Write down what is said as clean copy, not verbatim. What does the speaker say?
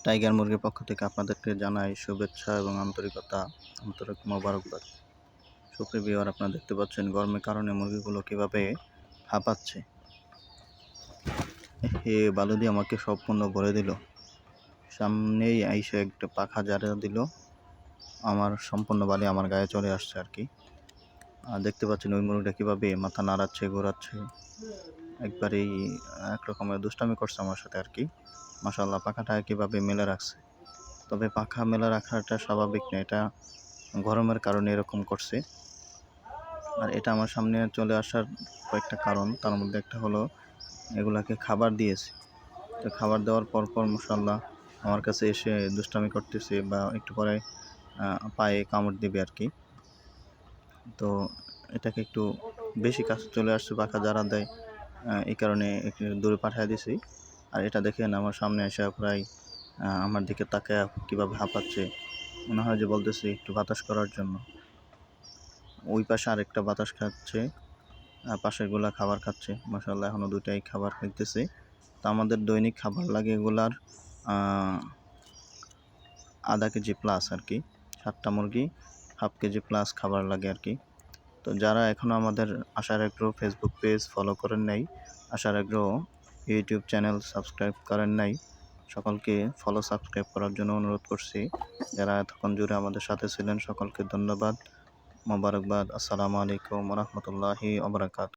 Tiger মুরগির পক্ষ থেকে আপনাদেরকে জানাই শুভেচ্ছা এবং আন্তরিক মোবারকবাদ। সুপ্রিয় ভিউয়ার, আপনারা দেখতে পাচ্ছেন গরমের কারণে মুরগিগুলো কিভাবে হাঁপাচ্ছে। বালু দিয়ে আমাকে সম্পূর্ণ ভরে দিল। সামনেই আইসে একটা পাখা ঝাড়া দিল, আমার সম্পূর্ণ বালি আমার গায়ে চলে আসছে আর কি। দেখতে পাচ্ছেন ওই মুরগিটা কীভাবে মাথা নাড়াচ্ছে, ঘোরাচ্ছে, একবারেই একরকমের দুষ্টামি করছে আমার সাথে আর কি। মাশাআল্লাহ, পাখাটা কীভাবে মেলে রাখছে। তবে পাখা মেলে রাখাটা স্বাভাবিক না, এটা গরমের কারণে এরকম করছে। আর এটা আমার সামনে চলে আসার কয়েকটা কারণ, তার মধ্যে একটা হলো এগুলাকে খাবার দিয়েছি। তো খাবার দেওয়ার পর মাশাআল্লাহ আমার কাছে এসে দুষ্টামি করতেছে বা একটু পরে পায়ে কামড় দিবে আর কি। তো এটাকে একটু বেশি কাছে চলে আসছে, পাখা যারা দেয়, এই কারণে একটু দূরে পাঠিয়ে দিছি। আর এটা দেখেন আমার সামনে এসে প্রায় আমার দিকে তাকায় কীভাবে হাঁপাচ্ছে, মনে হয় যে বলতেছে একটু বাতাস করার জন্য। ওই পাশে আরেকটা বাতাস খাচ্ছে, পাশেরগুলা খাবার খাচ্ছে। মাশাআল্লাহ এখনও দুইটাই খাবার খাইতেছে। তো আমাদের দৈনিক খাবার লাগে এগুলার আধা কেজি প্লাস আর কি। 7টা মুরগি হাফ কেজি প্লাস খাবার লাগে আর কি। তো যারা এখনও আমাদের আশার এগ্রো ফেসবুক পেজ ফলো করেন নাই, আশার এগ্রো ইউটিউব চ্যানেল সাবস্ক্রাইব করেন নাই, সকলকে ফলো সাবস্ক্রাইব করার জন্য অনুরোধ করছি। যারা এতক্ষণ জুড়ে আমাদের সাথে ছিলেন সকলকে ধন্যবাদ, মোবারকবাদ। আসসালামু আলাইকুম ওয়া রাহমাতুল্লাহি ওয়া বারাকাতুহু।